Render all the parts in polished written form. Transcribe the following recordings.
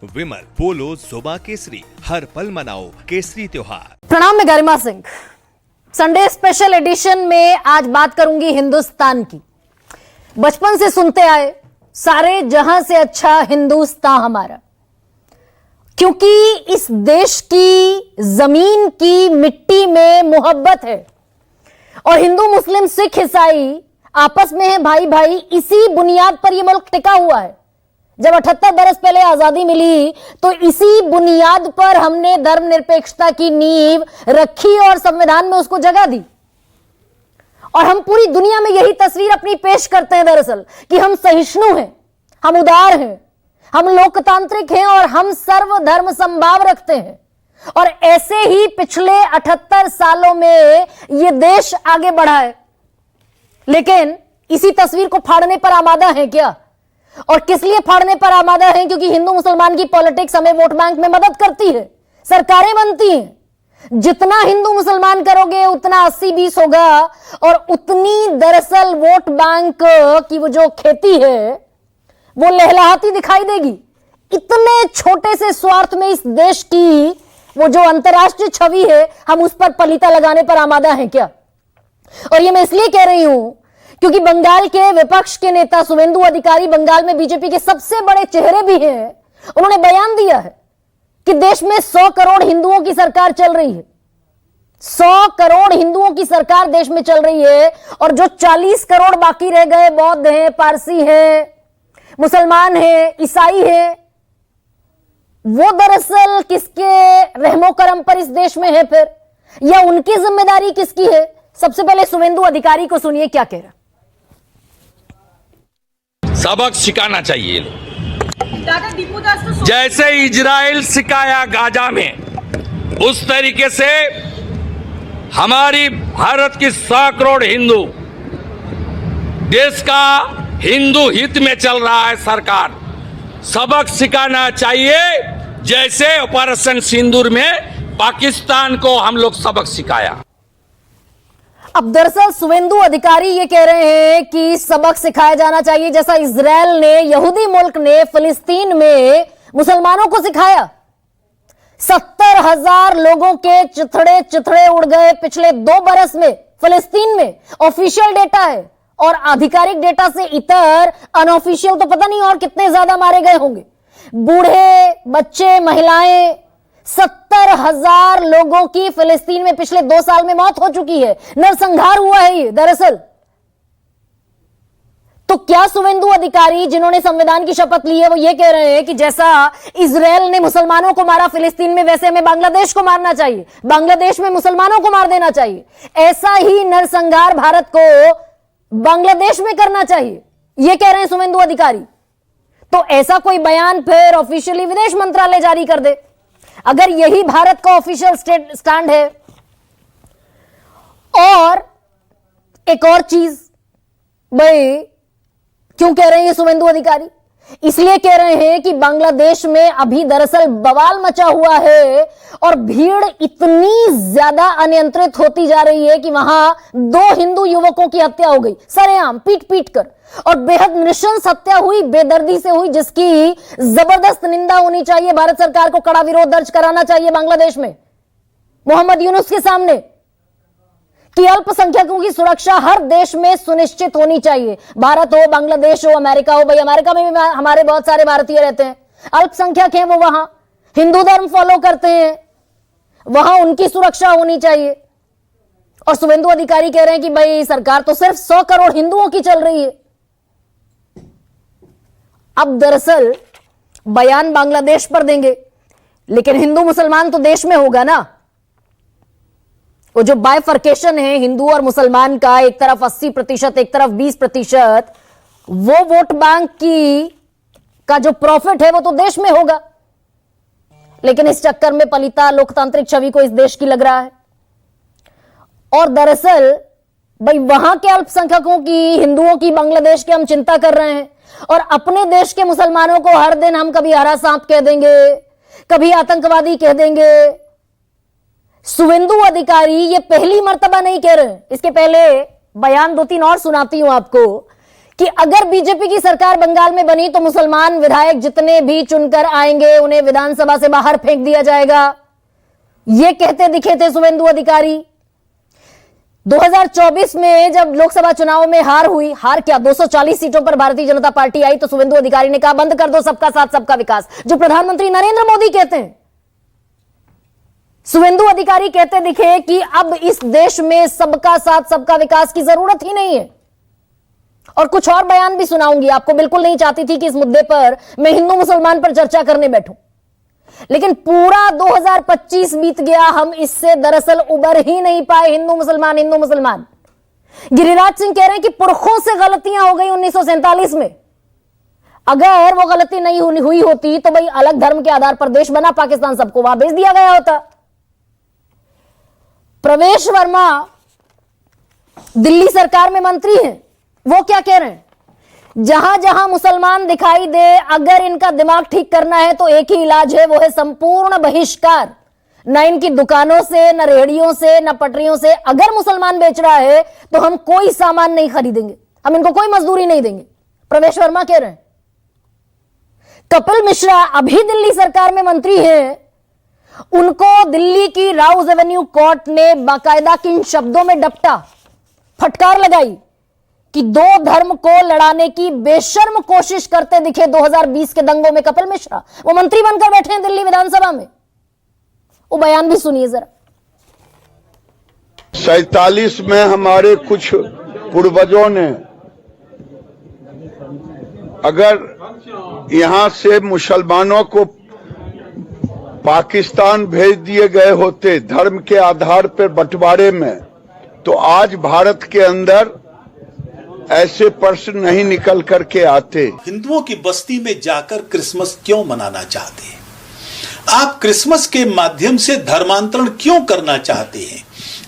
विमल बोलो जुबा केसरी, हर पल मनाओ केसरी त्योहार। प्रणाम, मैं Garima Singh. Sunday special edition में आज बात करूंगी हिंदुस्तान की। बचपन से सुनते आए, सारे जहां से अच्छा हिंदुस्तान हमारा, क्योंकि इस देश की जमीन की मिट्टी में मोहब्बत है और हिंदू मुस्लिम सिख ईसाई आपस में है भाई भाई। इसी बुनियाद पर यह मुल्क टिका हुआ है। जब 78 बरस पहले आजादी मिली तो इसी बुनियाद पर हमने धर्मनिरपेक्षता की नींव रखी और संविधान में उसको जगह दी। और हम पूरी दुनिया में यही तस्वीर अपनी पेश करते हैं दरअसल, कि हम सहिष्णु हैं, हम उदार हैं, हम लोकतांत्रिक हैं और हम सर्वधर्म समभाव रखते हैं। और ऐसे ही पिछले 78 सालों में यह देश आगे बढ़ा है। लेकिन इसी तस्वीर को फाड़ने पर आमादा है क्या? और किस लिए फाड़ने पर आमादा है? क्योंकि हिंदू मुसलमान की पॉलिटिक्स हमें वोट बैंक में मदद करती है, सरकारें बनती हैं। जितना हिंदू मुसलमान करोगे उतना 80-20 होगा और उतनी दरअसल वोट बैंक की वो जो खेती है वो लहलहाती दिखाई देगी। इतने छोटे से स्वार्थ में इस देश की वो जो अंतर्राष्ट्रीय छवि है, हम उस पर पलीता लगाने पर आमादा है क्या? और ये मैं इसलिए कह रही हूं क्योंकि बंगाल के विपक्ष के नेता शुवेंदु अधिकारी बंगाल में बीजेपी के सबसे बड़े चेहरे भी हैं। उन्होंने बयान दिया है कि देश में 100 करोड़ हिंदुओं की सरकार चल रही है। 100 करोड़ हिंदुओं की सरकार देश में चल रही है और जो 40 करोड़ बाकी रह गए, बौद्ध हैं, पारसी हैं, मुसलमान हैं, ईसाई हैं, वो दरअसल किसके रहमो करम पर इस देश में है फिर, या उनकी जिम्मेदारी किसकी है? सबसे पहले शुवेंदु अधिकारी को सुनिए क्या कह रहा। सबक सिखाना चाहिए। जैसे इजराइल सिखाया गाजा में, उस तरीके से हमारी भारत की 100 करोड़ हिंदू, देश का हिंदू हित में चल रहा है सरकार, सबक सिखाना चाहिए। जैसे ऑपरेशन सिंदूर में पाकिस्तान को हम लोग सबक सिखाया। अब दरअसल शुवेंदु अधिकारी ये कह रहे हैं कि सबक सिखाया जाना चाहिए, जैसा इजराइल ने, यहूदी मुल्क ने फिलिस्तीन में मुसलमानों को सिखाया। 70,000 लोगों के चिथड़े चिथड़े उड़ गए पिछले 2 बरस में फिलिस्तीन में। ऑफिशियल डेटा है और आधिकारिक डेटा से इतर अनऑफिशियल तो पता नहीं और कितने ज्यादा मारे गए होंगे। बूढ़े, बच्चे, महिलाएं, 70,000 लोगों की फिलिस्तीन में पिछले 2 साल में मौत हो चुकी है। नरसंहार हुआ है ये दरअसल। तो क्या शुवेंदु अधिकारी जिन्होंने संविधान की शपथ ली है वो ये कह रहे हैं कि जैसा इजराइल ने मुसलमानों को मारा फिलिस्तीन में, वैसे हमें बांग्लादेश को मारना चाहिए, बांग्लादेश में मुसलमानों को मार देना चाहिए, ऐसा ही नरसंहार भारत को बांग्लादेश में करना चाहिए, ये कह रहे हैं शुवेंदु अधिकारी। तो ऐसा कोई बयान फिर ऑफिशियली विदेश मंत्रालय जारी कर दे, अगर यही भारत का ऑफिशियल स्टैंड है। और एक और चीज, भाई क्यों कह रहे हैं शुवेंदु अधिकारी? इसलिए कह रहे हैं कि बांग्लादेश में अभी दरअसल बवाल मचा हुआ है और भीड़ इतनी ज्यादा अनियंत्रित होती जा रही है कि वहां 2 हिंदू युवकों की हत्या हो गई सरेआम, पीट पीट कर, और बेहद नृशंस हत्या हुई, बेदर्दी से हुई, जिसकी जबरदस्त निंदा होनी चाहिए। भारत सरकार को कड़ा विरोध दर्ज कराना चाहिए बांग्लादेश में मोहम्मद यूनुस के सामने कि अल्पसंख्यकों की सुरक्षा हर देश में सुनिश्चित होनी चाहिए। भारत हो, बांग्लादेश हो, अमेरिका हो, भाई अमेरिका में भी हमारे बहुत सारे भारतीय रहते हैं, अल्पसंख्यक हैं, वो वहां हिंदू धर्म फॉलो करते हैं, वहां उनकी सुरक्षा होनी चाहिए। और शुवेंदु अधिकारी कह रहे हैं कि भाई सरकार तो सिर्फ 100 करोड़ हिंदुओं की चल रही है। अब दरअसल बयान बांग्लादेश पर देंगे, लेकिन हिंदू मुसलमान तो देश में होगा ना। वो जो बाइफर्केशन है हिंदू और मुसलमान का, एक तरफ 80%, एक तरफ 20%, वो वोट बैंक का जो प्रॉफिट है वो तो देश में होगा। लेकिन इस चक्कर में पलिता लोकतांत्रिक छवि को इस देश की लग रहा है। और दरअसल भाई वहां के अल्पसंख्यकों की, हिंदुओं की, बांग्लादेश के हम चिंता कर रहे हैं और अपने देश के मुसलमानों को हर दिन हम कभी हरा सांप कह देंगे, कभी आतंकवादी कह देंगे। शुवेंदु अधिकारी ये पहली मर्तबा नहीं कह रहे हैं, इसके पहले बयान 2-3 और सुनाती हूं आपको कि अगर बीजेपी की सरकार बंगाल में बनी तो मुसलमान विधायक जितने भी चुनकर आएंगे उन्हें विधानसभा से बाहर फेंक दिया जाएगा। यह कहते दिखे थे शुवेंदु अधिकारी। 2024 में जब लोकसभा चुनाव में हार क्या 240 सीटों पर भारतीय जनता पार्टी आई तो शुवेंदु अधिकारी ने कहा बंद कर दो सबका साथ सबका विकास, जो प्रधानमंत्री नरेंद्र मोदी कहते हैं। शुवेंदु अधिकारी कहते दिखे कि अब इस देश में सबका साथ सबका विकास की जरूरत ही नहीं है। और कुछ और बयान भी सुनाऊंगी आपको। बिल्कुल नहीं चाहती थी कि इस मुद्दे पर मैं हिंदू मुसलमान पर चर्चा करने बैठूं, लेकिन पूरा 2025 बीत गया, हम इससे दरअसल उबर ही नहीं पाए। हिंदू मुसलमान। गिरिराज सिंह कह रहे हैं कि पुरखों से गलतियां हो गई 1947 में। अगर वो गलती नहीं हुई होती तो भाई अलग धर्म के आधार पर देश बना, पाकिस्तान सबको वहां भेज दिया गया होता। प्रवेश वर्मा दिल्ली सरकार में मंत्री हैं, वो क्या कह रहे हैं? जहां जहां मुसलमान दिखाई दे, अगर इनका दिमाग ठीक करना है तो एक ही इलाज है, वो है संपूर्ण बहिष्कार। न इनकी दुकानों से, न रेहड़ियों से, न पटरियों से। अगर मुसलमान बेच रहा है तो हम कोई सामान नहीं खरीदेंगे, हम इनको कोई मजदूरी नहीं देंगे, प्रवेश वर्मा कह रहे हैं। कपिल मिश्रा अभी दिल्ली सरकार में मंत्री हैं, उनको दिल्ली की राउज एवेन्यू कोर्ट ने बाकायदा किन शब्दों में डपटा, फटकार लगाई कि दो धर्म को लड़ाने की बेशर्म कोशिश करते दिखे 2020 के दंगों में कपिल मिश्रा। वो मंत्री बनकर बैठे हैं दिल्ली विधानसभा में। वो बयान भी सुनिए जरा। 47 में हमारे कुछ पूर्वजों ने अगर यहां से मुसलमानों को पाकिस्तान भेज दिए गए होते धर्म के आधार पर बंटवारे में, तो आज भारत के अंदर ऐसे प्रश्न नहीं निकल करके आते। हिंदुओं की बस्ती में जाकर क्रिसमस क्यों मनाना चाहते हैं? आप क्रिसमस के माध्यम से धर्मांतरण क्यों करना चाहते हैं?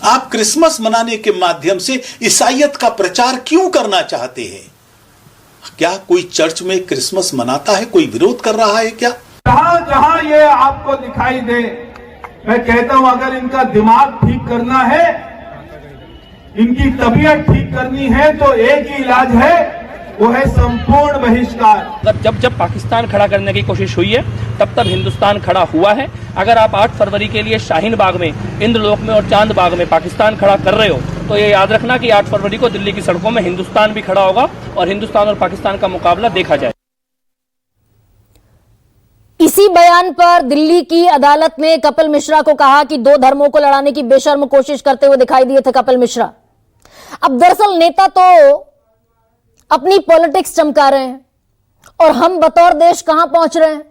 आप क्रिसमस मनाने के माध्यम से ईसाईयत का प्रचार क्यों करना चाहते हैं? क्या कोई चर्च में क्रिसमस मनाता है? कोई विरोध कर रहा है क्या? जहां जहां ये आपको दिखाई दे, मैं कहता हूं अगर इनका दिमाग ठीक करना है, इनकी तबीयत ठीक करनी है तो एक ही इलाज है, वो है संपूर्ण बहिष्कार। जब पाकिस्तान खड़ा करने की कोशिश हुई है तब हिंदुस्तान खड़ा हुआ है। अगर आप 8 फरवरी के लिए शाहीन बाग में, इंद्रलोक में और चांद बाग में पाकिस्तान खड़ा कर रहे हो तो ये याद रखना कि 8 फरवरी को दिल्ली की सड़कों में हिंदुस्तान भी खड़ा होगा और हिंदुस्तान और पाकिस्तान का मुकाबला देखा जाए। इसी बयान पर दिल्ली की अदालत ने कपिल मिश्रा को कहा कि दो धर्मों को लड़ाने की बेशर्म कोशिश करते हुए दिखाई दिए थे कपिल मिश्रा। अब दरअसल नेता तो अपनी पॉलिटिक्स चमका रहे हैं और हम बतौर देश कहां पहुंच रहे हैं।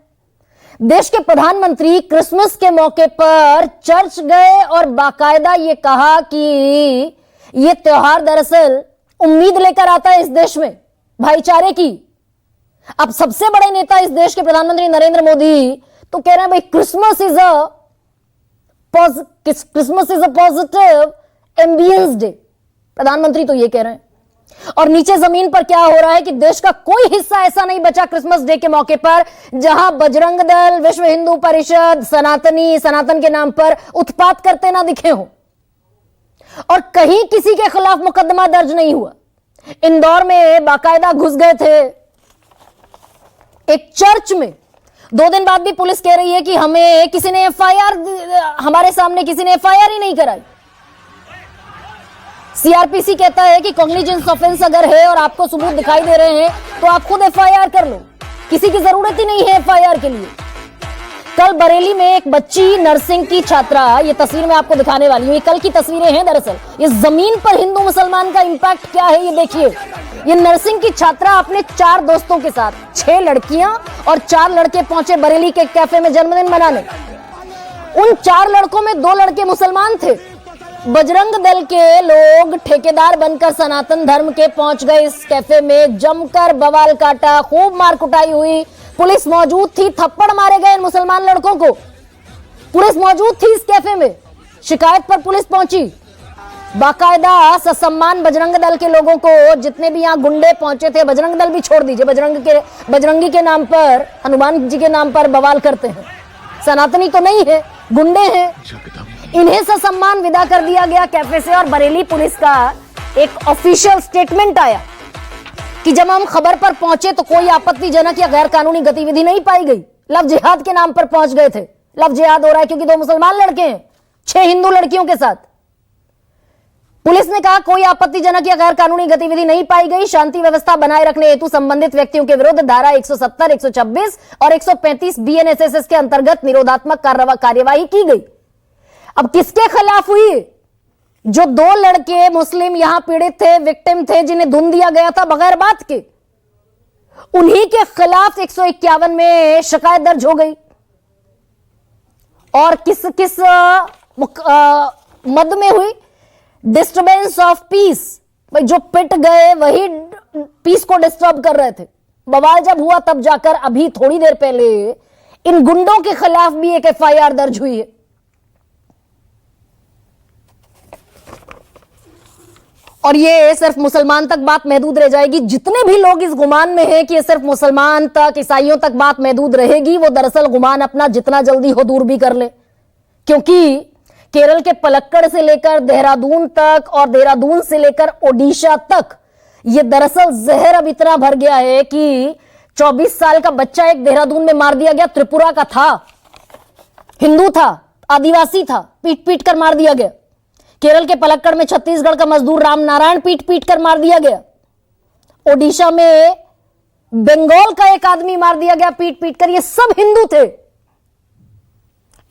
देश के प्रधानमंत्री क्रिसमस के मौके पर चर्च गए और बाकायदा ये कहा कि यह त्योहार दरअसल उम्मीद लेकर आता है इस देश में भाईचारे की। अब सबसे बड़े नेता इस देश के प्रधानमंत्री नरेंद्र मोदी तो कह रहे हैं भाई Christmas is a positive ambience day. प्रधानमंत्री तो ये कह रहे हैं। और नीचे जमीन पर क्या हो रहा है कि देश का कोई हिस्सा ऐसा नहीं बचा क्रिसमस डे के मौके पर जहां बजरंग दल, विश्व हिंदू परिषद, सनातन के नाम पर उत्पात करते ना दिखे हो। और कहीं किसी के खिलाफ मुकदमा दर्ज नहीं हुआ। इंदौर में बाकायदा घुस गए थे एक चर्च में। 2 दिन बाद भी पुलिस कह रही है कि हमें किसी ने हमारे सामने किसी ने एफआईआर ही नहीं कराई। सीआरपीसी कहता है कि कॉग्निजेंस ऑफेंस अगर है और आपको सबूत दिखाई दे रहे हैं तो आप खुद एफआईआर कर लो, किसी की जरूरत ही नहीं है एफआईआर के लिए। कल बरेली में एक बच्ची नर्सिंग की छात्रा, ये तस्वीर मैं आपको दिखाने वाली हूं, ये कल की तस्वीरें हैं दरअसल। ये जमीन पर हिंदू मुसलमान का इंपैक्ट क्या है ये देखिए। ये नर्सिंग की छात्रा अपने 4 दोस्तों के साथ, 6 लड़कियां और 4 लड़के पहुंचे बरेली के कैफे में जन्मदिन मनाने। उन 4 लड़कों में 2 लड़के मुसलमान थे। बजरंग दल के लोग ठेकेदार बनकर सनातन धर्म के पहुंच गए इस कैफे में, जमकर बवाल काटा, खूब मार कुटाई हुई। पुलिस मौजूद थी, थप्पड़ मारे गए इन मुसलमान लड़कों को। पुलिस मौजूद थी इस कैफे में, शिकायत पर पुलिस पहुंची। बाकायदा ससम्मान बजरंग दल के लोगों को, जितने भी यहां गुंडे पहुंचे थे, बजरंग दल भी छोड़ दीजिए, बजरंगी के नाम पर, हनुमान जी के नाम पर बवाल करते हैं, सनातनी तो नहीं है, गुंडे हैं। इन्हें ससम्मान विदा कर दिया गया कैफे से और बरेली पुलिस का एक ऑफिशियल स्टेटमेंट आया कि जब हम खबर पर पहुंचे तो कोई आपत्तिजनक या गैर कानूनी गतिविधि नहीं पाई गई। लव जिहाद के नाम पर पहुंच गए थे। लव जिहाद हो रहा है क्योंकि 2 मुसलमान लड़के हैं 6 हिंदू लड़कियों के साथ। पुलिस ने कहा कोई आपत्तिजनक या गैर कानूनी गतिविधि नहीं पाई गई। शांति व्यवस्था बनाए रखने हेतु संबंधित व्यक्तियों के विरुद्ध धारा 170, 126 और 135 BNSS के अंतर्गत निरोधात्मक कार्यवाही की गई। अब किसके खिलाफ हुई? जो 2 लड़के मुस्लिम यहां पीड़ित थे, विक्टिम थे, जिन्हें धुन दिया गया था बगैर बात के, उन्हीं के खिलाफ 151 में शिकायत दर्ज हो गई। और किस मद में हुई? Disturbance of peace. भाई जो पिट गए वही पीस को डिस्टर्ब कर रहे थे। बवाल जब हुआ तब जाकर अभी थोड़ी देर पहले इन गुंडों के खिलाफ भी एक FIR दर्ज हुई है। और ये सिर्फ मुसलमान तक बात महदूद रह जाएगी। जितने भी लोग इस गुमान में हैं कि ये सिर्फ मुसलमान तक, ईसाइयों तक बात महदूद रहेगी, वो दरअसल गुमान अपना जितना जल्दी हो दूर भी कर ले। क्योंकि केरल के पलक्कड़ से लेकर देहरादून तक और देहरादून से लेकर ओडिशा तक ये दरअसल जहर अब इतना भर गया है कि 24 साल का बच्चा एक देहरादून में मार दिया गया। त्रिपुरा का था, हिंदू था, आदिवासी था, पीट पीट कर मार दिया गया। केरल के पलक्कड़ में छत्तीसगढ़ का मजदूर राम नारायण पीट पीट कर मार दिया गया। ओडिशा में बंगाल का एक आदमी मार दिया गया पीट पीट कर। ये सब हिंदू थे।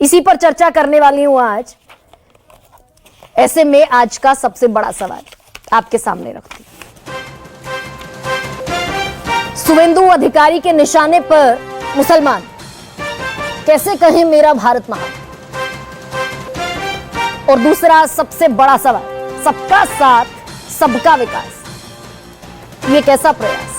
इसी पर चर्चा करने वाली हूं आज। ऐसे में आज का सबसे बड़ा सवाल आपके सामने रखती हूं। शुवेंदु अधिकारी के निशाने पर मुसलमान, कैसे कहें मेरा भारत महान? और दूसरा सबसे बड़ा सवाल, सबका साथ सबका विकास, ये कैसा प्रयास?